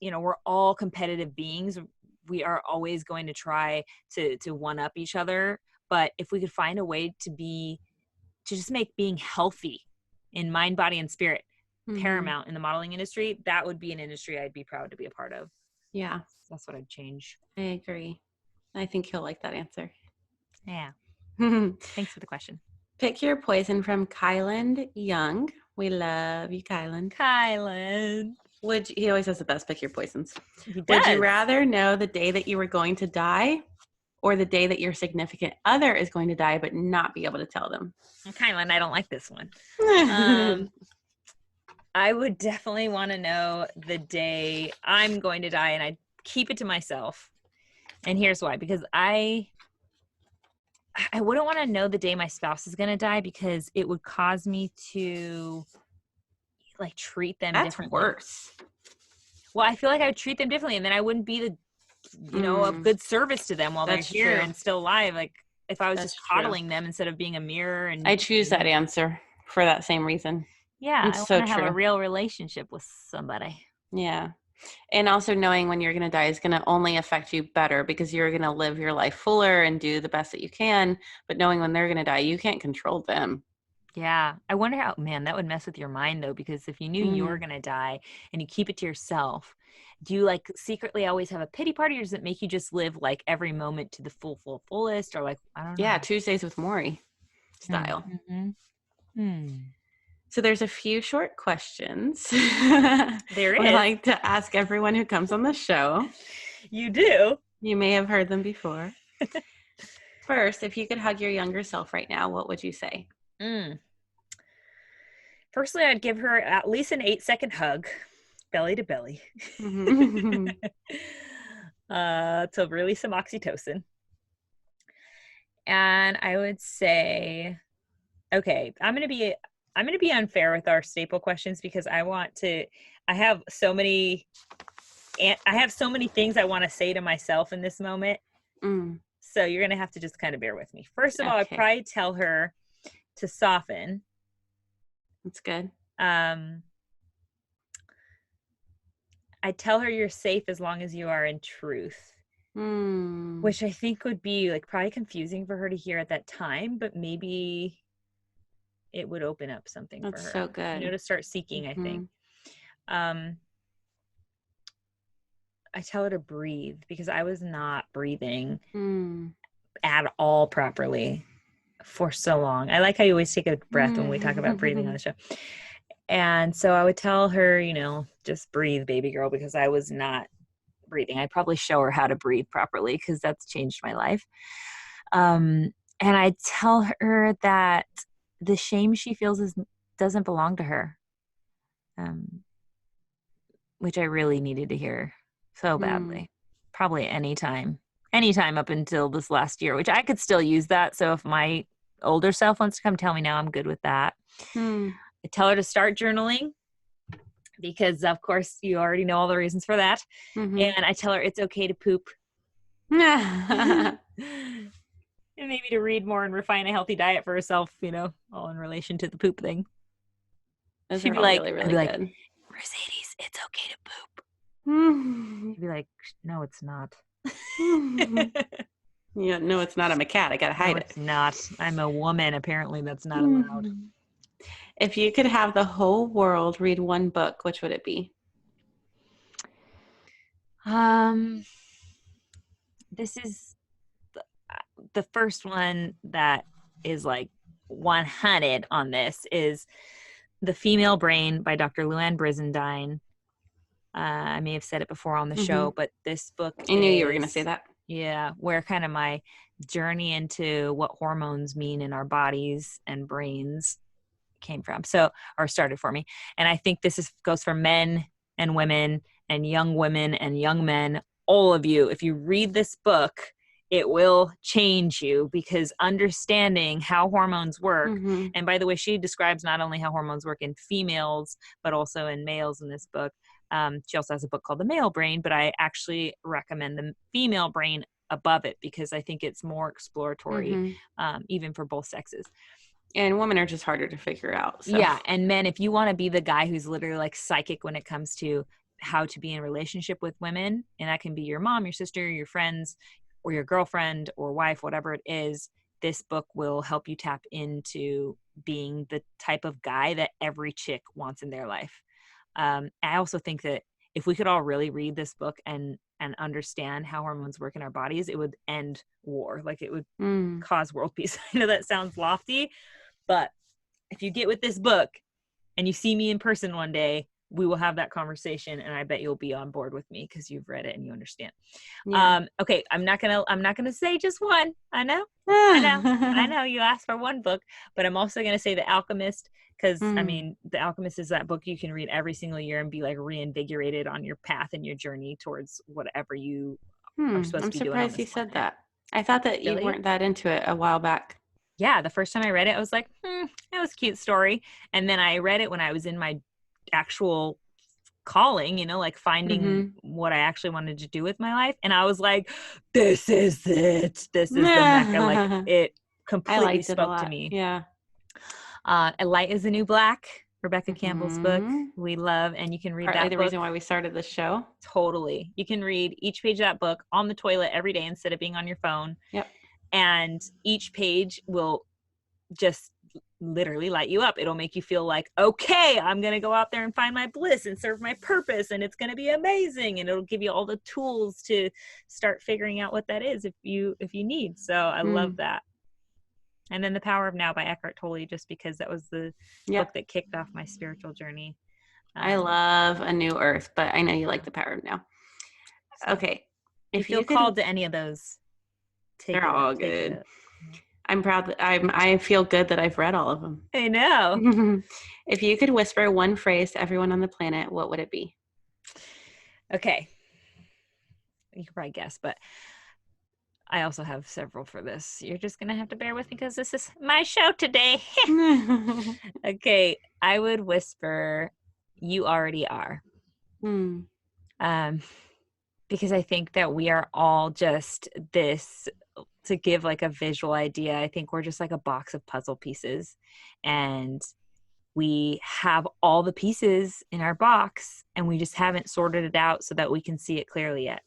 we're all competitive beings, we are always going to try to one up each other. But if we could find a way to just make being healthy in mind, body, and spirit paramount in the modeling industry, that would be an industry I'd be proud to be a part of. Yeah. That's what I'd change. I agree. I think he'll like that answer. Yeah. Thanks for the question. Pick your poison from Kyland Young. We love you, Kyland. Kylan. He always has the best pick your poisons. He does. Would you rather know the day that you were going to die or the day that your significant other is going to die but not be able to tell them? Kylan, I don't like this one. I would definitely want to know the day I'm going to die, and I keep it to myself. And here's why. Because I wouldn't want to know the day my spouse is going to die, because it would cause me to like treat them That's differently. worse. Well, I feel like I would treat them differently, and then I wouldn't be the, of good service to them while they're here and still alive. Like if I was just coddling them instead of being a mirror. And I choose that answer for that same reason. Yeah, I want to have a real relationship with somebody. Yeah. And also knowing when you're going to die is going to only affect you better, because you're going to live your life fuller and do the best that you can. But knowing when they're going to die, you can't control them. Yeah. I wonder how, man, that would mess with your mind though, because if you knew you were going to die and you keep it to yourself, do you like secretly always have a pity party, or does it make you just live like every moment to the fullest, or like, I don't know. Yeah. Tuesdays with Maury style. Mm-hmm. So there's a few short questions. There is. I like to ask everyone who comes on the show. You do? You may have heard them before. First, if you could hug your younger self right now, what would you say? Firstly, I'd give her at least an 8-second hug, belly to belly, Mm-hmm. to release some oxytocin. And I would say, okay, I'm going to be unfair with our staple questions, because I have so many things I want to say to myself in this moment. So you're going to have to just kind of bear with me. First of all, I'd probably tell her to soften. That's good. I tell her you're safe as long as you are in truth, which I think would be like probably confusing for her to hear at that time, but maybe it would open up something for her. That's so good. To start seeking, I think. I tell her to breathe, because I was not breathing at all properly for so long. I like how you always take a breath when we talk about breathing on the show. And so I would tell her, just breathe, baby girl, because I was not breathing. I'd probably show her how to breathe properly, because that's changed my life. And I tell her that the shame she feels doesn't belong to her, which I really needed to hear so badly. Probably anytime up until this last year, which I could still use that. So if my older self wants to come tell me now, I'm good with that. I tell her to start journaling, because of course you already know all the reasons for that. And I tell her it's okay to poop. And maybe to read more and refine a healthy diet for herself, all in relation to the poop thing. She'd be like, really, really good. Like, Mercedes, it's okay to poop. She'd be like, no, it's not. Yeah, no, it's not. I'm a cat. I gotta hide it. It's not. I'm a woman. Apparently that's not allowed. If you could have the whole world read one book, which would it be? This is the first one that is like 100 on this is The Female Brain by Dr. Luanne Brisendine. I may have said it before on the show, but this book I knew you were going to say that. Yeah, where kind of my journey into what hormones mean in our bodies and brains came from. Or started for me. And I think this goes for men and women and young women and young men, all of you. If you read this book, it will change you, because understanding how hormones work, and by the way, she describes not only how hormones work in females, but also in males in this book. She also has a book called The Male Brain, but I actually recommend The Female Brain above it, because I think it's more exploratory, even for both sexes. And women are just harder to figure out. So. Yeah. And men, if you want to be the guy who's literally like psychic when it comes to how to be in a relationship with women, and that can be your mom, your sister, your friends, or your girlfriend or wife, whatever it is, this book will help you tap into being the type of guy that every chick wants in their life. I also think that if we could all really read this book and understand how hormones work in our bodies, it would end war. Like it would cause world peace. I know that sounds lofty, but if you get with this book and you see me in person one day, we will have that conversation, and I bet you'll be on board with me because you've read it and you understand. Yeah. Okay. I'm not gonna say just one. I know you asked for one book, but I'm also going to say The Alchemist, because I mean, The Alchemist is that book you can read every single year and be like reinvigorated on your path and your journey towards whatever you are supposed I'm to be doing on surprised this you said planet. that. I thought that you Really? weren't that into it a while back. Yeah, the first time I read it, I was like, that was a cute story. And then I read it when I was in my actual calling, like finding Mm-hmm. what I actually wanted to do with my life. And I was like, this is it. This is the Mecca. Like, it I completely liked it a spoke to lot. me. Yeah. A Light is the New Black, Rebecca Campbell's book. Mm-hmm. We love, and you can read Partly that the book. reason why we started the show. Totally. You can read each page of that book on the toilet every day instead of being on your phone. Yep. And each page will just literally light you up. It'll make you feel like, okay, I'm going to go out there and find my bliss and serve my purpose, and it's going to be amazing. And it'll give you all the tools to start figuring out what that is if you need. So I love that. And then The Power of Now by Eckhart Tolle, just because that was the book that kicked off my spiritual journey. I love A New Earth, but I know you like The Power of Now. So okay. If you feel called to any of those, they're all good. I'm proud that I feel good that I've read all of them. I know. If you could whisper one phrase to everyone on the planet, what would it be? Okay. You can probably guess, but I also have several for this. You're just going to have to bear with me because this is my show today. Okay. I would whisper, you already are. Because I think that we are all just this, to give like a visual idea, I think we're just like a box of puzzle pieces, and we have all the pieces in our box and we just haven't sorted it out so that we can see it clearly yet.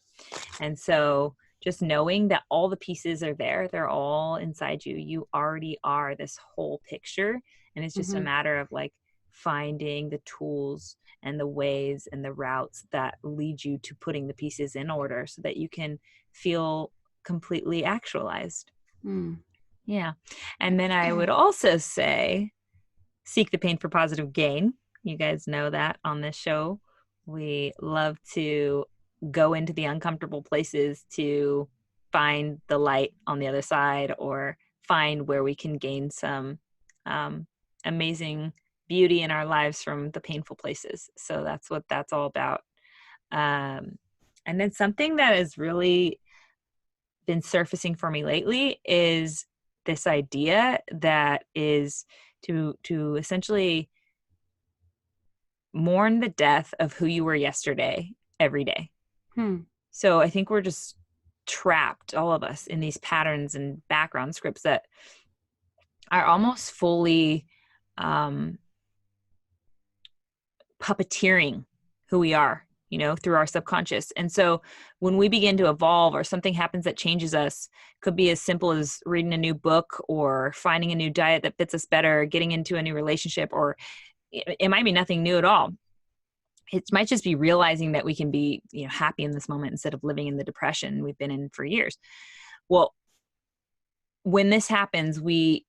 And so just knowing that all the pieces are there, they're all inside you. You already are this whole picture. And it's just a matter of like finding the tools and the ways and the routes that lead you to putting the pieces in order so that you can feel completely actualized. Yeah. And then I would also say, seek the pain for positive gain. You guys know that on this show. We love to go into the uncomfortable places to find the light on the other side, or find where we can gain some amazing beauty in our lives from the painful places. So that's what that's all about. And then something that has really been surfacing for me lately is this idea that is to essentially mourn the death of who you were yesterday every day. So I think we're just trapped, all of us, in these patterns and background scripts that are almost fully puppeteering who we are, through our subconscious. And so when we begin to evolve, or something happens that changes us, could be as simple as reading a new book, or finding a new diet that fits us better, getting into a new relationship, or it might be nothing new at all. It might just be realizing that we can be, happy in this moment instead of living in the depression we've been in for years. Well, when this happens, we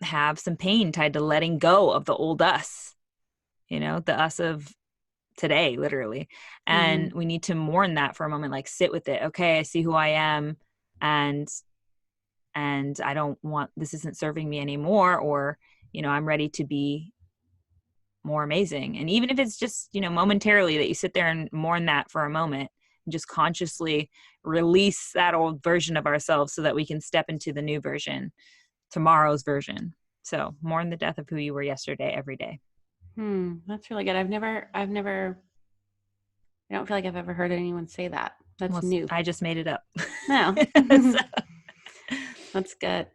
have some pain tied to letting go of the old us, the us of today, literally. And we need to mourn that for a moment, like sit with it. Okay, I see who I am, and I don't want, this isn't serving me anymore, or, I'm ready to be more amazing. And even if it's just, momentarily, that you sit there and mourn that for a moment and just consciously release that old version of ourselves so that we can step into the new version, tomorrow's version. So mourn the death of who you were yesterday every day. That's really good. I don't feel like I've ever heard anyone say that. That's new. I just made it up. No. That's good.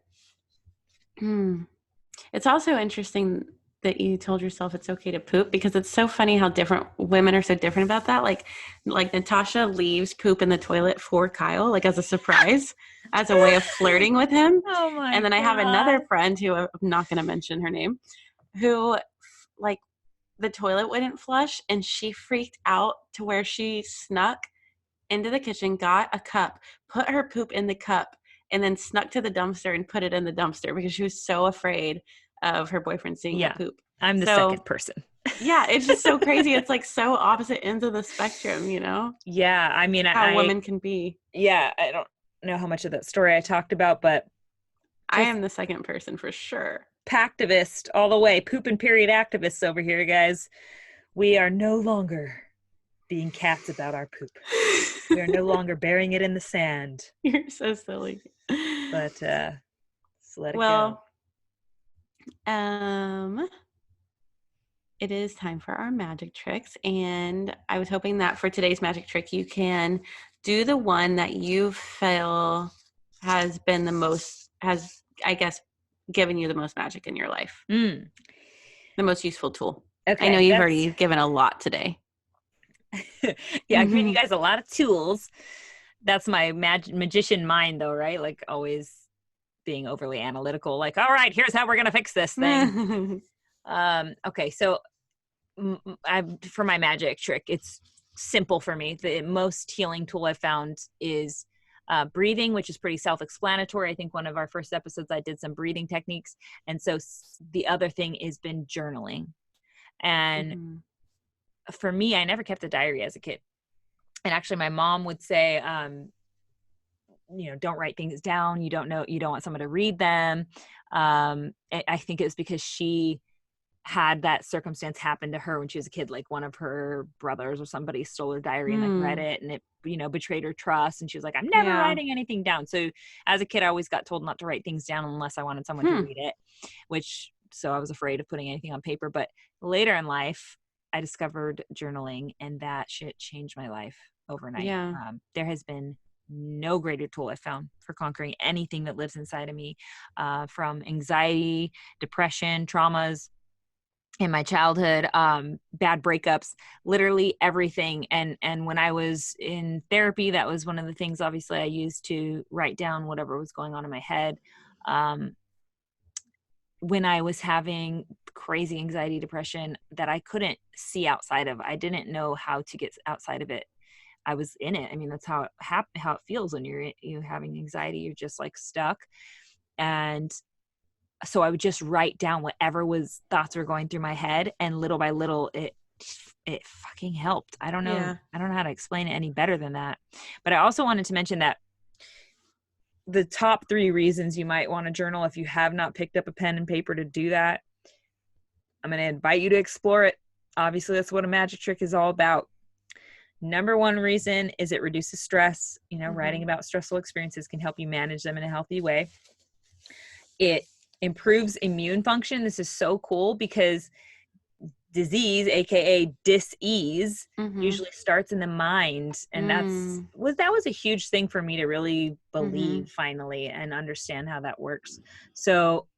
It's also interesting that you told yourself it's okay to poop, because it's so funny how different women are so different about that. Like Natasha leaves poop in the toilet for Kyle, like as a surprise, as a way of flirting with him. Oh my And then God. I have another friend who, I'm not going to mention her name, who like the toilet wouldn't flush, and she freaked out to where she snuck into the kitchen, got a cup, put her poop in the cup, and then snuck to the dumpster and put it in the dumpster because she was so afraid of her boyfriend seeing her poop. I'm the second person. Yeah, it's just so crazy. It's like so opposite ends of the spectrum, Yeah, I mean, how women can be. Yeah, I don't know how much of that story I talked about, but I am the second person for sure. Pactivist all the way. Poop and period activists over here, guys. We are no longer being cats about our poop. We are no longer burying it in the sand. You're so silly. But let's let it go. It is time for our magic tricks, and I was hoping that for today's magic trick you can do the one that you feel has been I guess given you the most magic in your life. The most useful tool. Okay, I know you've already given a lot today. Yeah, I've given you guys a lot of tools. That's my magician mind though, right? Like always being overly analytical, like, all right, here's how we're gonna fix this thing. Okay, so for my magic trick, it's simple for me. The most healing tool I've found is breathing, which is pretty self-explanatory. I think one of our first episodes I did some breathing techniques, and so the other thing has been journaling. And for me, I never kept a diary as a kid, and actually my mom would say, don't write things down. You don't want someone to read them. I think it was because she had that circumstance happen to her when she was a kid, like one of her brothers or somebody stole her diary and like read it, and it betrayed her trust, and she was like, I'm never writing anything down. So as a kid I always got told not to write things down unless I wanted someone to read it, so I was afraid of putting anything on paper. But later in life I discovered journaling, and that shit changed my life overnight. There has been no greater tool I've found for conquering anything that lives inside of me, from anxiety, depression, traumas in my childhood, bad breakups, literally everything. And when I was in therapy, that was one of the things obviously I used to write down whatever was going on in my head. When I was having crazy anxiety, depression that I couldn't see outside of, I didn't know how to get outside of it. I was in it. I mean, that's how it feels when you're having anxiety. You're just like stuck. And so I would just write down whatever thoughts were going through my head, and little by little it fucking helped. I don't know how to explain it any better than that. But I also wanted to mention that the top 3 reasons you might want to journal, if you have not picked up a pen and paper to do that, I'm going to invite you to explore it. Obviously, that's what a magic trick is all about. Number 1 reason is it reduces stress. Writing about stressful experiences can help you manage them in a healthy way. It improves immune function. This is so cool because disease, aka dis-ease, usually starts in the mind, and that was a huge thing for me to really believe finally and understand how that works. So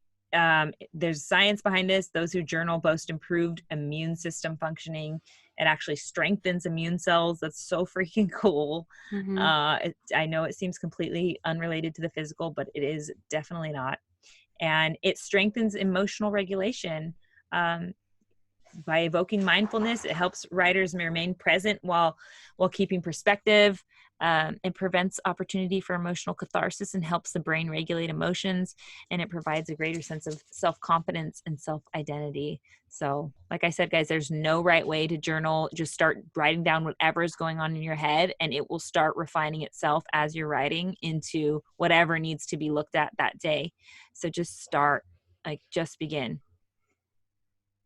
there's science behind this. Those who journal boast improved immune system functioning. It actually strengthens immune cells. That's so freaking cool. I know it seems completely unrelated to the physical, but it is definitely not. And it strengthens emotional regulation. By evoking mindfulness, it helps writers remain present while keeping perspective. It prevents opportunity for emotional catharsis and helps the brain regulate emotions. And it provides a greater sense of self-confidence and self-identity. So like I said, guys, there's no right way to journal. Just start writing down whatever is going on in your head, and it will start refining itself as you're writing into whatever needs to be looked at that day. So just start, just begin.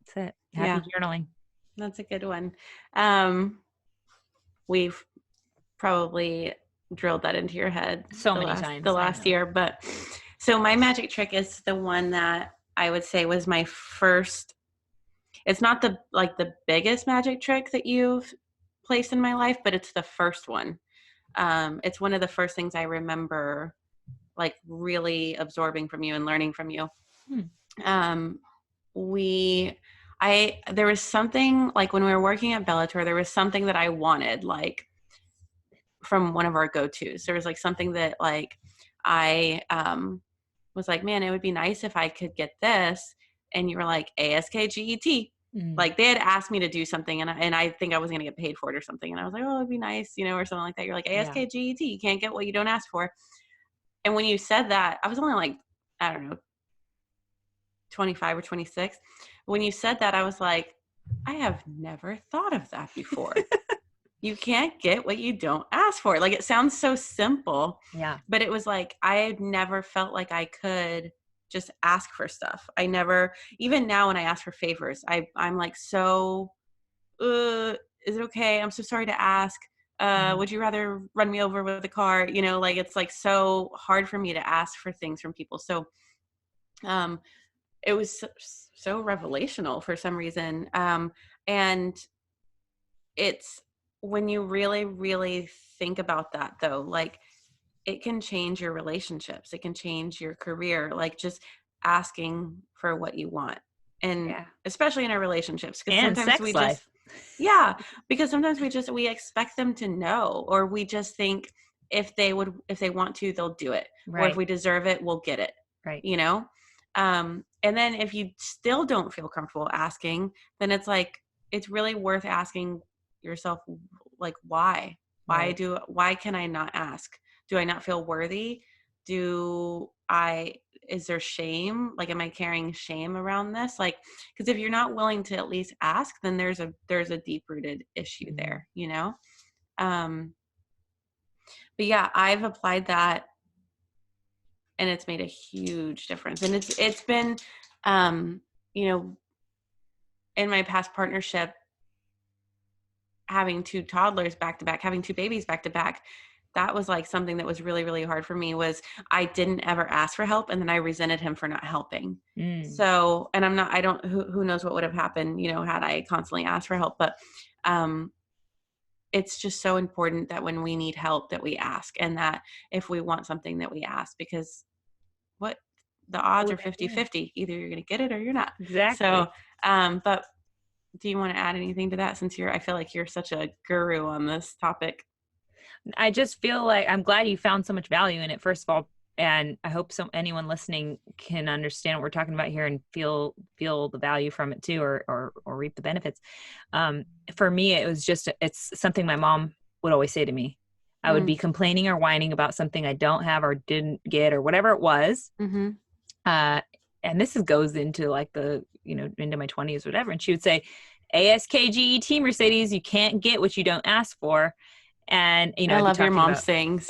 That's it. Happy journaling. That's a good one. We've probably drilled that into your head so many times the last year. But so my magic trick is the one that I would say was my first. It's not the biggest magic trick that you've placed in my life, but it's the first one. It's one of the first things I remember really absorbing from you and learning from you. There was something when we were working at Bellator, there was something that I wanted from one of our go-tos. There was something that I was man, it would be nice if I could get this. And you were like, ASKGET. They had asked me to do something, and I think I was going to get paid for it or something. And I was like, oh, it'd be nice, or something like that. You're like, ASKGET, you can't get what you don't ask for. And when you said that, I was only I don't know, 25 or 26. When you said that, I was like, I have never thought of that before. You can't get what you don't ask for. It sounds so simple. Yeah. But it was I had never felt like I could just ask for stuff. I never, even now when I ask for favors, I'm so is it okay? I'm so sorry to ask. Would you rather run me over with a car? You know, like, it's like so hard for me to ask for things from people. So, it was so revelational for some reason. And it's when you really, really think about that though, like, it can change your relationships. It can change your career, like just asking for what you want. And Yeah. Especially in our relationships, because And sometimes sex life. yeah, because sometimes we expect them to know, or we just think if they want to, they'll do it. Or if Right. we deserve it, we'll get it, Right. you know? And then if you still don't feel comfortable asking, then it's like, it's really worth asking yourself, like, Right. why can I not ask? Do I not feel worthy? Is there shame? Like, am I carrying shame around this? Like, because if you're not willing to at least ask, then there's a deep rooted issue there, you know? But yeah, I've applied that, and it's made a huge difference. And it's been, you know, in my past partnership, having two toddlers back to back, having two babies back to back, that was like something that was really, really hard for me. Was I didn't ever ask for help, and then I resented him for not helping. So, and who knows what would have happened, you know, had I constantly asked for help. But it's just so important that when we need help, that we ask, and that if we want something, that we ask, because what the odds are 50-50. Either you're going to get it or you're not. Exactly. So, but do you want to add anything to that, since I feel like you're such a guru on this topic? I just feel like I'm glad you found so much value in it, first of all. And I hope anyone listening can understand what we're talking about here and feel the value from it too, or reap the benefits. For me, it's something my mom would always say to me. I would be complaining or whining about something I don't have or didn't get or whatever it was. Mm-hmm. And this goes into like into my 20s, whatever. And she would say, ASKGET Mercedes, you can't get what you don't ask for. And, I I'd love be your talking mom's about things.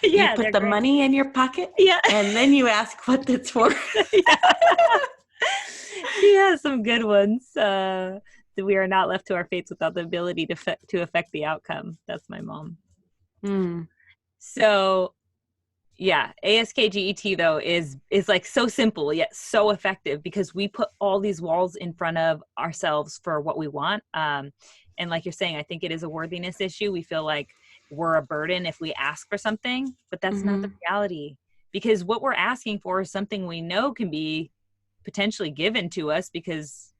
Yeah, you put the money in your pocket, yeah, and then you ask what it's for. She has some good ones. We are not left to our fates without the ability to affect the outcome. That's my mom. So yeah, ASKGET though is like so simple yet so effective, because we put all these walls in front of ourselves for what we want. And like you're saying, I think it is a worthiness issue. We feel like we're a burden if we ask for something, but that's not the reality, because what we're asking for is something we know can be potentially given to us because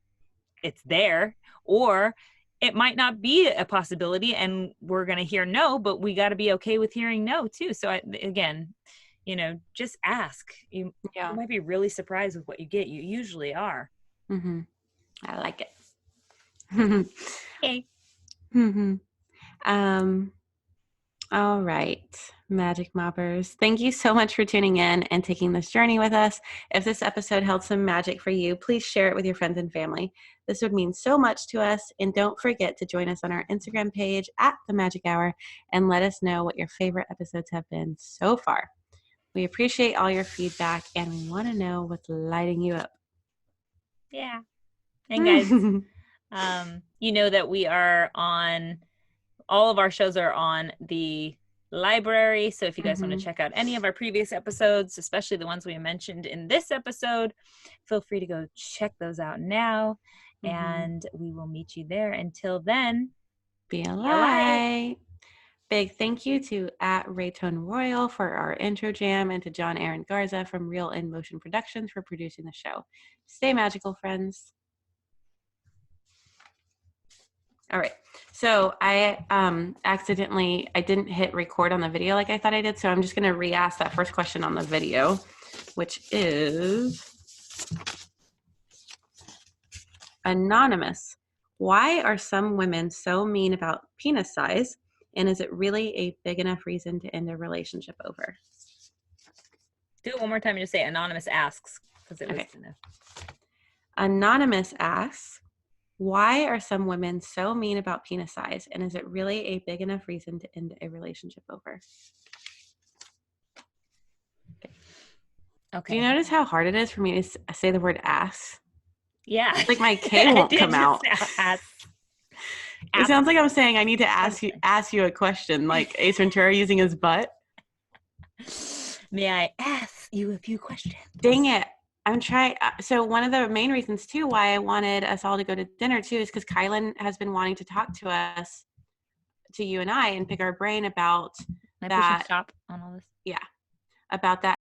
it's there, or it might not be a possibility and we're going to hear no, but we got to be okay with hearing no too. So again, just ask. You might be really surprised with what you get. You usually are. I like it. Okay. All right, Magic Moppers. Thank you so much for tuning in and taking this journey with us. If this episode held some magic for you, please share it with your friends and family. This would mean so much to us. And don't forget to join us on our Instagram page at The Magic Hour and let us know what your favorite episodes have been so far. We appreciate all your feedback, and we want to know what's lighting you up. Yeah. And guys, you know that we are on, all of our shows are on the library. So if you guys want to check out any of our previous episodes, especially the ones we mentioned in this episode, feel free to go check those out now. And we will meet you there. Until then, be a light. Big thank you to @RayToneRoyal for our intro jam, and to John Aaron Garza from Real in Motion Productions for producing the show. Stay magical, friends. All right. So I I didn't hit record on the video like I thought I did. So I'm just going to re-ask that first question on the video, which is anonymous. Why are some women so mean about penis size? And is it really a big enough reason to end a relationship over? Do it one more time and just say anonymous asks, because it was Anonymous asks, why are some women so mean about penis size? And is it really a big enough reason to end a relationship over? Okay. Do you notice how hard it is for me to say the word ass? Yeah. It's like my K won't come out. It sounds like I'm saying I need to ask you a question, like Ace Ventura using his butt. May I ask you a few questions? Dang it. I'm trying. So one of the main reasons too why I wanted us all to go to dinner too is because Kylan has been wanting to talk to us, to you and I, and pick our brain about Can I that. push stop on all this? Yeah, about that